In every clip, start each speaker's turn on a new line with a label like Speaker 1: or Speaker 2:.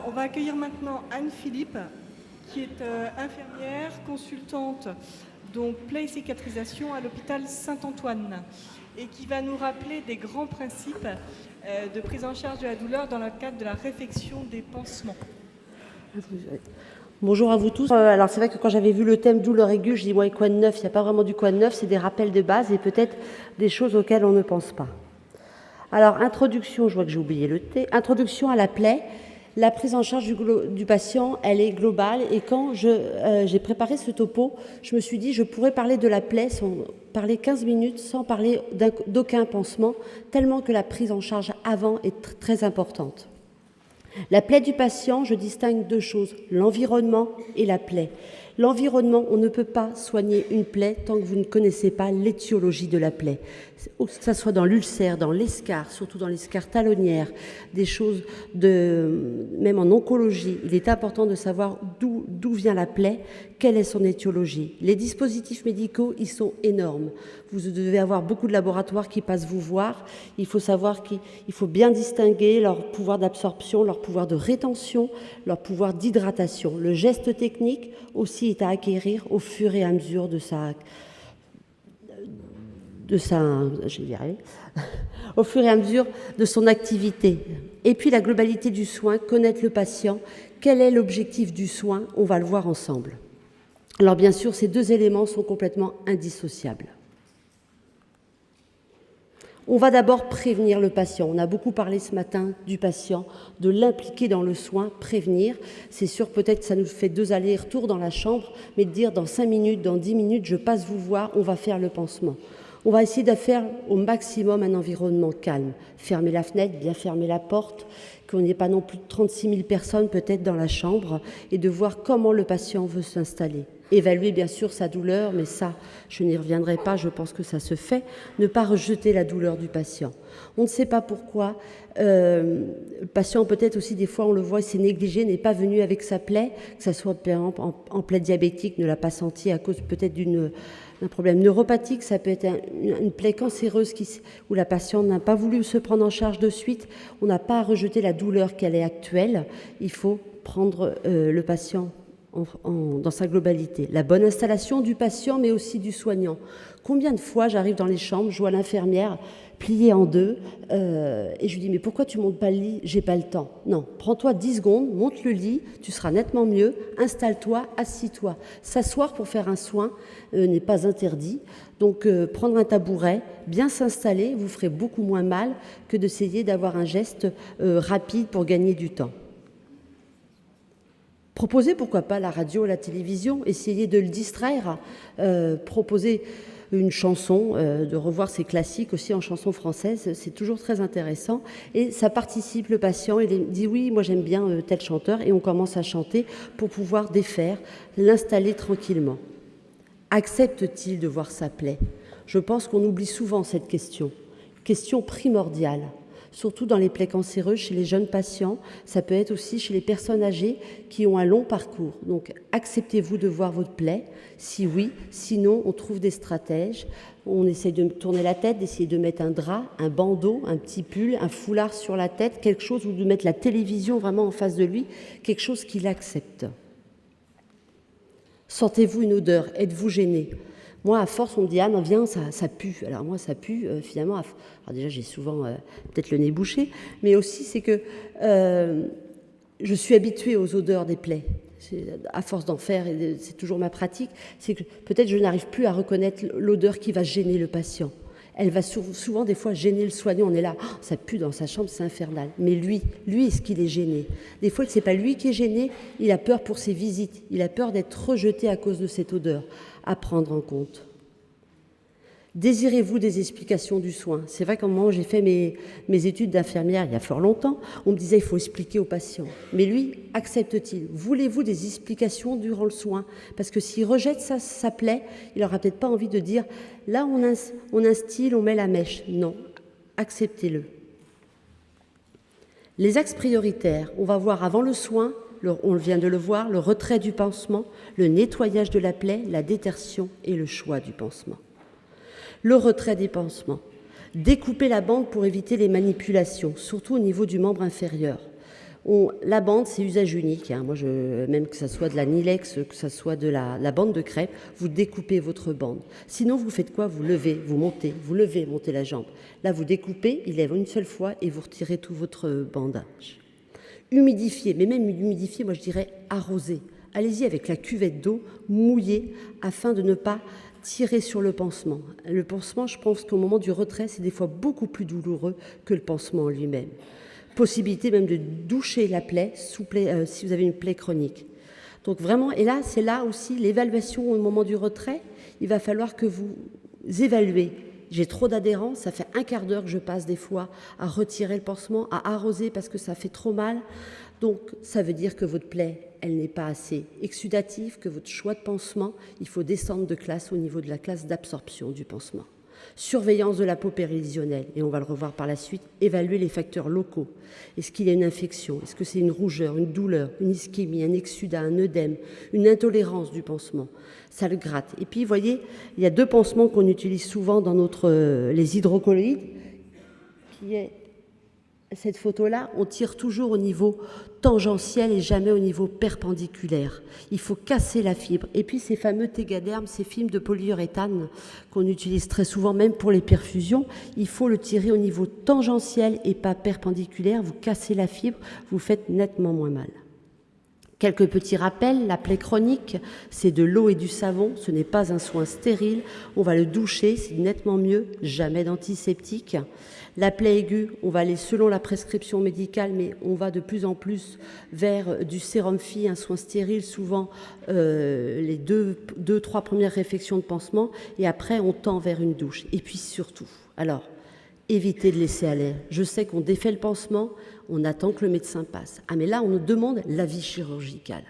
Speaker 1: On va accueillir maintenant Anne-Philippe, qui est infirmière, consultante, donc plaie et cicatrisation à l'hôpital Saint-Antoine, et qui va nous rappeler des grands principes de prise en charge de la douleur dans le cadre de la réfection des pansements.
Speaker 2: Bonjour à vous tous. Alors c'est vrai que quand j'avais vu le thème douleur aiguë, je dis ouais, quoi de neuf? Il n'y a pas vraiment du quoi de neuf, c'est des rappels de base et peut-être des choses auxquelles on ne pense pas. Alors introduction, je vois que j'ai oublié le T. Introduction à la plaie. La prise en charge du patient, elle est globale et quand j'ai préparé ce topo, je me suis dit je pourrais parler de la plaie sans parler 15 minutes sans parler d'aucun pansement, tellement que la prise en charge avant est très importante. La plaie du patient, je distingue deux choses, l'environnement et la plaie. L'environnement, on ne peut pas soigner une plaie tant que vous ne connaissez pas l'étiologie de la plaie. Que ce soit dans l'ulcère, dans l'escarre, surtout dans l'escarre talonnière, des choses même en oncologie, il est important de savoir d'où vient la plaie, quelle est son étiologie. Les dispositifs médicaux, ils sont énormes. Vous devez avoir beaucoup de laboratoires qui passent vous voir. Il faut savoir qu'il faut bien distinguer leur pouvoir d'absorption, leur pouvoir de rétention, leur pouvoir d'hydratation. Le geste technique aussi est à acquérir au fur et à mesure au fur et à mesure de son activité. Et puis la globalité du soin, connaître le patient, quel est l'objectif du soin, on va le voir ensemble. Alors bien sûr, ces deux éléments sont complètement indissociables. On va d'abord prévenir le patient. On a beaucoup parlé ce matin du patient, de l'impliquer dans le soin, prévenir. C'est sûr, peut-être que ça nous fait 2 allers-retours dans la chambre, mais de dire dans 5 minutes, dans 10 minutes, je passe vous voir, on va faire le pansement. On va essayer de faire au maximum un environnement calme. Fermer la fenêtre, bien fermer la porte, qu'on n'y ait pas non plus de 36 000 personnes peut-être dans la chambre, et de voir comment le patient veut s'installer. Évaluer bien sûr sa douleur, mais ça, je n'y reviendrai pas, je pense que ça se fait. Ne pas rejeter la douleur du patient. On ne sait pas pourquoi. Le patient, peut-être aussi, des fois, on le voit, il s'est négligé, n'est pas venu avec sa plaie, que ce soit par exemple en plaie diabétique, ne l'a pas senti à cause peut-être d'un problème neuropathique, ça peut être une plaie cancéreuse où la patiente n'a pas voulu se prendre en charge de suite. On n'a pas à rejeter la douleur qu'elle est actuelle. Il faut prendre le patient dans sa globalité. La bonne installation du patient, mais aussi du soignant. Combien de fois j'arrive dans les chambres, je vois l'infirmière pliée en deux, et je lui dis « Mais pourquoi tu montes pas le lit? J'ai pas le temps. » Non, prends-toi 10 secondes, monte le lit, tu seras nettement mieux, installe-toi, assis-toi. S'asseoir pour faire un soin n'est pas interdit. Donc prendre un tabouret, bien s'installer, vous ferez beaucoup moins mal que d'essayer d'avoir un geste rapide pour gagner du temps. Proposer, pourquoi pas, la radio, la télévision, essayer de le distraire, proposer une chanson, de revoir ses classiques aussi en chanson française, c'est toujours très intéressant. Et ça participe, le patient, il dit oui, moi j'aime bien tel chanteur, et on commence à chanter pour pouvoir défaire, l'installer tranquillement. Accepte-t-il de voir sa plaie? Je pense qu'on oublie souvent cette question primordiale. Surtout dans les plaies cancéreuses, chez les jeunes patients, ça peut être aussi chez les personnes âgées qui ont un long parcours. Donc, acceptez-vous de voir votre plaie? Si oui, sinon, on trouve des stratèges. On essaye de tourner la tête, d'essayer de mettre un drap, un bandeau, un petit pull, un foulard sur la tête, quelque chose, ou de mettre la télévision vraiment en face de lui, quelque chose qu'il accepte. Sentez-vous une odeur? Êtes-vous gêné? Moi, à force, on me dit « Ah non, viens, ça pue ». Alors moi, ça pue, finalement. Alors déjà, j'ai souvent peut-être le nez bouché, mais aussi, c'est que je suis habituée aux odeurs des plaies. À force d'en faire, et c'est toujours ma pratique, c'est que peut-être je n'arrive plus à reconnaître l'odeur qui va gêner le patient. Elle va souvent, des fois, gêner le soignant. On est là, oh, ça pue dans sa chambre, c'est infernal. Mais lui, est-ce qu'il est gêné? Des fois, ce n'est pas lui qui est gêné, il a peur pour ses visites. Il a peur d'être rejeté à cause de cette odeur. À prendre en compte. Désirez-vous des explications du soin? C'est vrai qu'au moment où j'ai fait mes études d'infirmière, il y a fort longtemps, on me disait il faut expliquer au patient. Mais lui, accepte-t-il? Voulez-vous des explications durant le soin? Parce que s'il rejette sa plaie, il n'aura peut-être pas envie de dire là on instille, on met la mèche. Non, acceptez-le. Les axes prioritaires, on va voir avant le soin, on vient de le voir, le retrait du pansement, le nettoyage de la plaie, la détertion et le choix du pansement. Le retrait des pansements. Découper la bande pour éviter les manipulations, surtout au niveau du membre inférieur. La bande, c'est usage unique. Hein. Moi, même que ce soit de la Nilex, que ce soit de la bande de crêpe, vous découpez votre bande. Sinon, vous faites quoi? Vous levez, vous montez, montez la jambe. Là, vous découpez, il lève une seule fois et vous retirez tout votre bandage. Humidifier, mais même humidifier, moi je dirais arroser. Allez-y avec la cuvette d'eau mouillée afin de ne pas tirer sur le pansement. Le pansement, je pense qu'au moment du retrait, c'est des fois beaucoup plus douloureux que le pansement en lui-même. Possibilité même de doucher la plaie, si vous avez une plaie chronique. Donc vraiment, et là, c'est là aussi l'évaluation au moment du retrait. Il va falloir que vous évaluez. J'ai trop d'adhérence, ça fait un quart d'heure que je passe des fois à retirer le pansement, à arroser parce que ça fait trop mal. Donc ça veut dire que votre plaie, elle n'est pas assez exsudative, que votre choix de pansement, il faut descendre de classe au niveau de la classe d'absorption du pansement. Surveillance de la peau périllésionnelle, et on va le revoir par la suite, évaluer les facteurs locaux. Est-ce qu'il y a une infection? Est-ce que c'est une rougeur, une douleur, une ischémie, un exsudat, un œdème, une intolérance du pansement? Ça le gratte. Et puis, vous voyez, il y a 2 pansements qu'on utilise souvent dans les hydrocolloïdes, qui est cette photo-là, on tire toujours au niveau tangentiel et jamais au niveau perpendiculaire. Il faut casser la fibre. Et puis ces fameux tégadermes, ces films de polyuréthane qu'on utilise très souvent, même pour les perfusions, il faut le tirer au niveau tangentiel et pas perpendiculaire. Vous cassez la fibre, vous faites nettement moins mal. Quelques petits rappels, la plaie chronique, c'est de l'eau et du savon, ce n'est pas un soin stérile, on va le doucher, c'est nettement mieux, jamais d'antiseptique. La plaie aiguë, on va aller selon la prescription médicale, mais on va de plus en plus vers du sérum Phi, un soin stérile, souvent les 2-3 premières réflexions de pansement, et après on tend vers une douche. Et puis surtout, alors, évitez de laisser à l'air. Je sais qu'on défait le pansement, on attend que le médecin passe. Ah mais là, on nous demande l'avis chirurgical.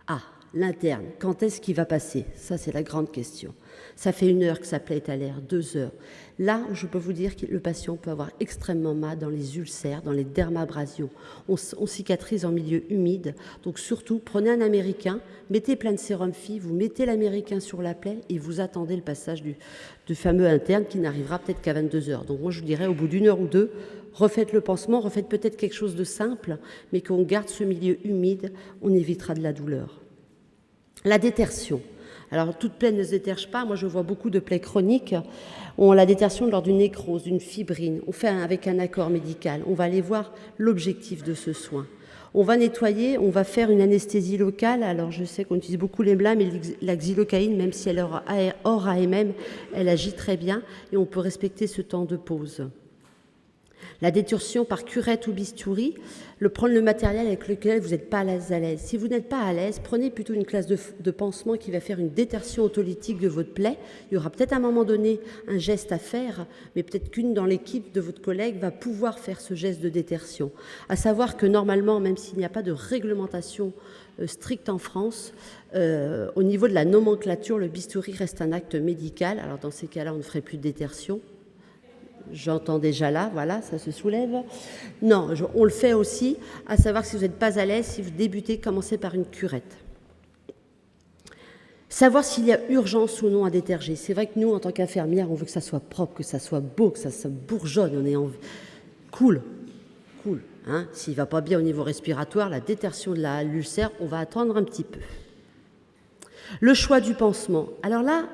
Speaker 2: Ah, l'interne, quand est-ce qu'il va passer? Ça, c'est la grande question. Ça fait 1 heure que sa plaie est à l'air, 2 heures. Là, je peux vous dire que le patient peut avoir extrêmement mal dans les ulcères, dans les dermabrasions. On cicatrise en milieu humide. Donc surtout, prenez un américain, mettez plein de sérum Phi, vous mettez l'américain sur la plaie et vous attendez le passage du fameux interne qui n'arrivera peut-être qu'à 22 heures. Donc moi, je vous dirais, au bout d'1 heure ou 2, refaites le pansement, refaites peut-être quelque chose de simple, mais qu'on garde ce milieu humide, on évitera de la douleur. La détertion. Alors, toute plaie ne se déterge pas. Moi, je vois beaucoup de plaies chroniques. On a la détertion lors d'une nécrose, d'une fibrine. On fait avec un accord médical. On va aller voir l'objectif de ce soin. On va nettoyer, on va faire une anesthésie locale. Alors, je sais qu'on utilise beaucoup l'EMLA, mais la xylocaïne, même si elle est hors AMM, elle agit très bien et on peut respecter ce temps de pause. La détorsion par curette ou bistouri, prendre le matériel avec lequel vous n'êtes pas à l'aise. Si vous n'êtes pas à l'aise, prenez plutôt une classe de pansement qui va faire une détertion autolytique de votre plaie. Il y aura peut-être à un moment donné un geste à faire, mais peut-être qu'une dans l'équipe de votre collègue va pouvoir faire ce geste de détertion. À savoir que normalement, même s'il n'y a pas de réglementation stricte en France, au niveau de la nomenclature, le bistouri reste un acte médical. Alors dans ces cas-là, on ne ferait plus de détertion. J'entends déjà là, voilà, ça se soulève. Non, on le fait aussi, à savoir que si vous n'êtes pas à l'aise, si vous débutez, commencez par une curette. Savoir s'il y a urgence ou non à déterger. C'est vrai que nous, en tant qu'infirmières, on veut que ça soit propre, que ça soit beau, que ça se bourgeonne. On est cool. Hein. S'il ne va pas bien au niveau respiratoire, la détertion de l'ulcère, on va attendre un petit peu. Le choix du pansement. Alors là,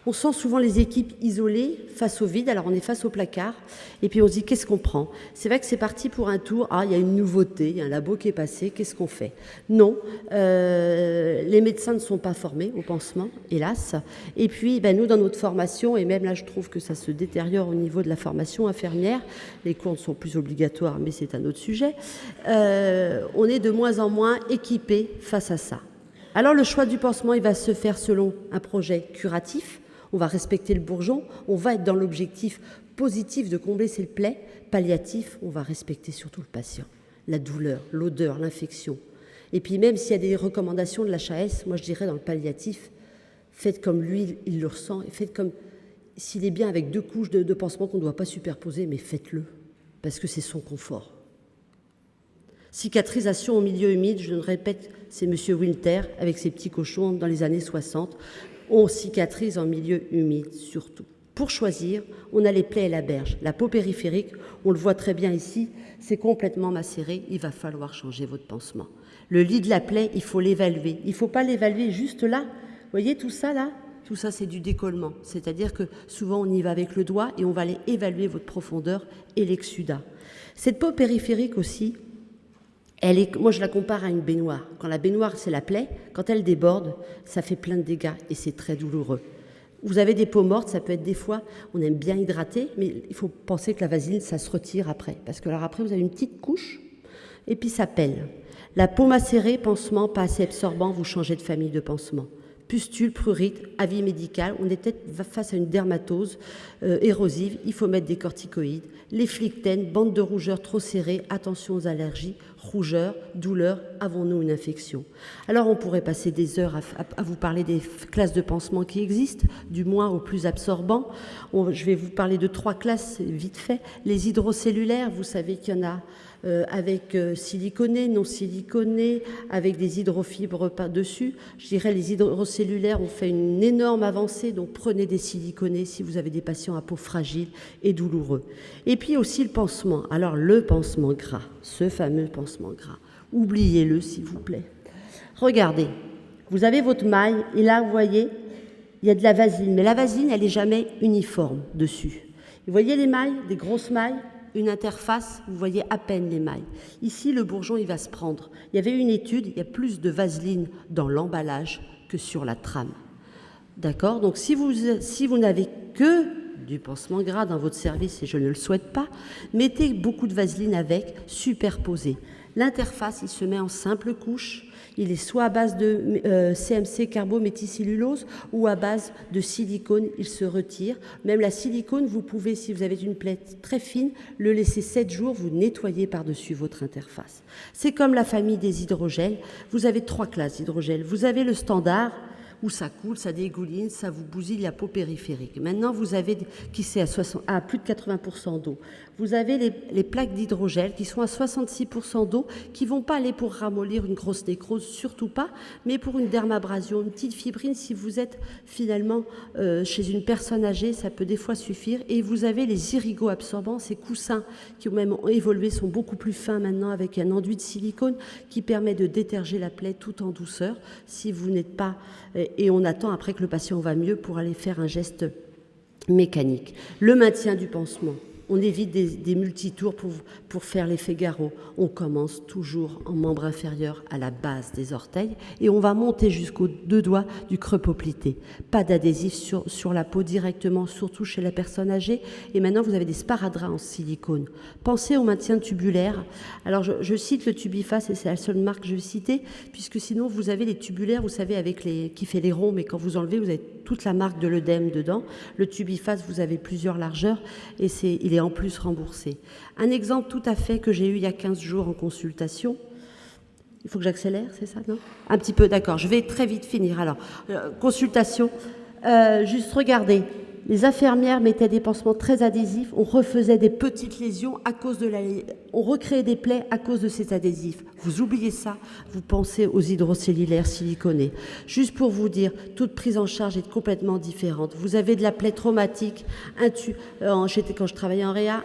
Speaker 2: on sent souvent les équipes isolées face au vide, alors on est face au placard, et puis on se dit qu'est-ce qu'on prend? C'est vrai que c'est parti pour un tour, il y a une nouveauté, il y a un labo qui est passé, qu'est-ce qu'on fait? Non, les médecins ne sont pas formés au pansement, hélas, et puis nous dans notre formation, et même là je trouve que ça se détériore au niveau de la formation infirmière, les cours ne sont plus obligatoires, mais c'est un autre sujet, on est de moins en moins équipés face à ça. Alors le choix du pansement, il va se faire selon un projet curatif. On va respecter le bourgeon, on va être dans l'objectif positif de combler ses plaies. Palliatif, on va respecter surtout le patient, la douleur, l'odeur, l'infection. Et puis même s'il y a des recommandations de l'HAS, moi je dirais dans le palliatif, faites comme lui, il le ressent, et faites comme s'il est bien avec 2 couches de pansement qu'on ne doit pas superposer, mais faites-le, parce que c'est son confort. Cicatrisation au milieu humide, je le répète, c'est M. Winter avec ses petits cochons dans les années 60. On cicatrise en milieu humide surtout. Pour choisir, on a les plaies et la berge. La peau périphérique, on le voit très bien ici, c'est complètement macéré, il va falloir changer votre pansement. Le lit de la plaie, il faut l'évaluer. Il ne faut pas l'évaluer juste là. Vous voyez tout ça là? Tout ça, c'est du décollement. C'est-à-dire que souvent, on y va avec le doigt et on va aller évaluer votre profondeur et l'exsudat. Cette peau périphérique aussi, moi, je la compare à une baignoire. Quand la baignoire, c'est la plaie, quand elle déborde, ça fait plein de dégâts et c'est très douloureux. Vous avez des peaux mortes, ça peut être des fois, on aime bien hydrater, mais il faut penser que la vaseline, ça se retire après. Parce que alors après, vous avez une petite couche et puis ça pèle. La peau macérée, pansement, pas assez absorbant, vous changez de famille de pansement. Pustule, prurite, avis médical, on est peut-être face à une dermatose érosive, il faut mettre des corticoïdes. Les flictènes, bandes de rougeur trop serrées, attention aux allergies, rougeur, douleur, avons-nous une infection? Alors on pourrait passer des heures à vous parler des classes de pansement qui existent, du moins au plus absorbant. Je vais vous parler de 3 classes vite fait. Les hydrocellulaires, vous savez qu'il y en a avec siliconés, non siliconés, avec des hydrofibres par-dessus. Je dirais les hydrocellulaires ont fait une énorme avancée, donc prenez des siliconés si vous avez des patients à peau fragile et douloureux. Et puis aussi le pansement. Alors le pansement gras, ce fameux pansement gras, oubliez-le s'il vous plaît. Regardez, vous avez votre maille et là vous voyez, il y a de la vaseline, mais la vaseline elle n'est jamais uniforme dessus. Vous voyez les mailles, des grosses mailles? Une interface, vous voyez à peine les mailles. Ici, le bourgeon, il va se prendre. Il y avait une étude, il y a plus de vaseline dans l'emballage que sur la trame. D'accord? Donc, si vous n'avez que du pansement gras dans votre service, et je ne le souhaite pas, mettez beaucoup de vaseline avec, superposé. L'interface, il se met en simple couche. Il est soit à base de CMC carbométhicellulose ou à base de silicone, il se retire. Même la silicone, vous pouvez, si vous avez une plaie très fine, le laisser 7 jours, vous nettoyez par-dessus votre interface. C'est comme la famille des hydrogels. Vous avez 3 classes d'hydrogels. Vous avez le standard, où ça coule, ça dégouline, ça vous bousille la peau périphérique. Maintenant, vous avez, qui c'est à plus de 80% d'eau. Vous avez les plaques d'hydrogel qui sont à 66% d'eau, qui ne vont pas aller pour ramollir une grosse nécrose, surtout pas, mais pour une dermabrasion, une petite fibrine, si vous êtes finalement chez une personne âgée, ça peut des fois suffire. Et vous avez les irigo-absorbants, ces coussins qui ont même évolué, sont beaucoup plus fins maintenant avec un enduit de silicone qui permet de déterger la plaie tout en douceur. Si vous n'êtes pas... Et on attend après que le patient va mieux pour aller faire un geste mécanique. Le maintien du pansement. On évite des multitours pour faire l'effet garrot. On commence toujours en membre inférieur à la base des orteils et on va monter jusqu'aux 2 doigts du creux poplité. Pas d'adhésif sur la peau directement, surtout chez la personne âgée. Et maintenant, vous avez des sparadraps en silicone. Pensez au maintien tubulaire. Alors, je cite le Tubiface et c'est la seule marque que je vais citer, puisque sinon, vous avez les tubulaires, vous savez, qui fait les ronds, mais quand vous enlevez, vous avez toute la marque de l'œdème dedans. Le Tubiface, vous avez plusieurs largeurs et il est en plus remboursé. Un exemple tout à fait que j'ai eu il y a 15 jours en consultation. Il faut que j'accélère, c'est ça, non? Un petit peu, d'accord. Je vais très vite finir. Alors, consultation. Juste regardez. Les infirmières mettaient des pansements très adhésifs. On refaisait des petites lésions à cause on recréait des plaies à cause de ces adhésifs. Vous oubliez ça, vous pensez aux hydrocellulaires siliconés. Juste pour vous dire, toute prise en charge est complètement différente. Vous avez de la plaie traumatique, quand je travaillais en réa,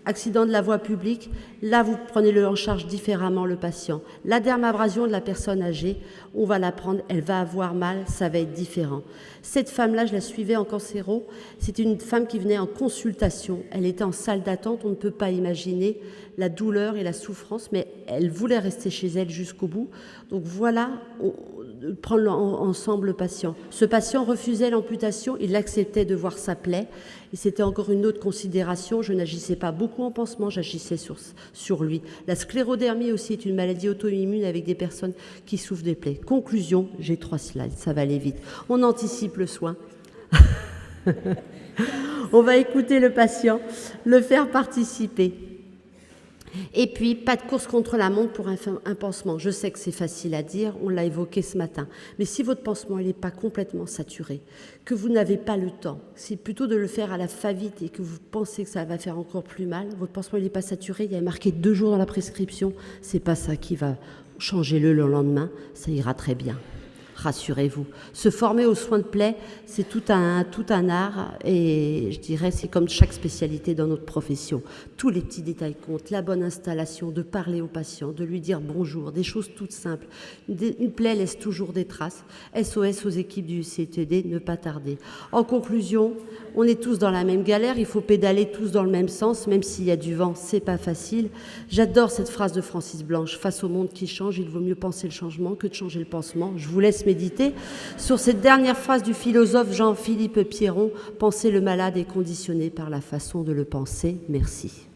Speaker 2: accident de la voie publique, là vous prenez en charge différemment le patient. La dermabrasion de la personne âgée, on va la prendre, elle va avoir mal, ça va être différent. Cette femme-là, je la suivais en cancéro, c'était une femme qui venait en consultation, elle était en salle d'attente, on ne peut pas imaginer la douleur et la souffrance, mais elle voulait rester chez elle jusqu'au bout. Donc voilà, prendre ensemble le patient. Ce patient refusait l'amputation, il acceptait de voir sa plaie, et c'était encore une autre considération, je n'agissais pas beaucoup en pansement, j'agissais sur lui. La sclérodermie aussi est une maladie auto-immune avec des personnes qui souffrent des plaies. Conclusion, j'ai 3 slides, ça va aller vite. On anticipe le soin. On va écouter le patient, le faire participer. Et puis, pas de course contre la montre pour un pansement. Je sais que c'est facile à dire, on l'a évoqué ce matin. Mais si votre pansement n'est pas complètement saturé, que vous n'avez pas le temps, c'est plutôt de le faire à la va-vite et que vous pensez que ça va faire encore plus mal, votre pansement n'est pas saturé, il y a marqué 2 jours dans la prescription, c'est pas ça qui va changer le lendemain, ça ira très bien. rassurez-vous. Se former aux soins de plaie, c'est tout un art, et je dirais c'est comme chaque spécialité dans notre profession. Tous les petits détails comptent, la bonne installation, de parler au patient, de lui dire bonjour, des choses toutes simples. Une plaie laisse toujours des traces. SOS aux équipes du CTD, ne pas tarder. En conclusion, on est tous dans la même galère, il faut pédaler tous dans le même sens, même s'il y a du vent, c'est pas facile. J'adore cette phrase de Francis Blanche, face au monde qui change, il vaut mieux penser le changement que de changer le pansement. Je vous laisse méditer sur cette dernière phrase du philosophe Jean-Philippe Pierron, penser le malade est conditionné par la façon de le penser. Merci.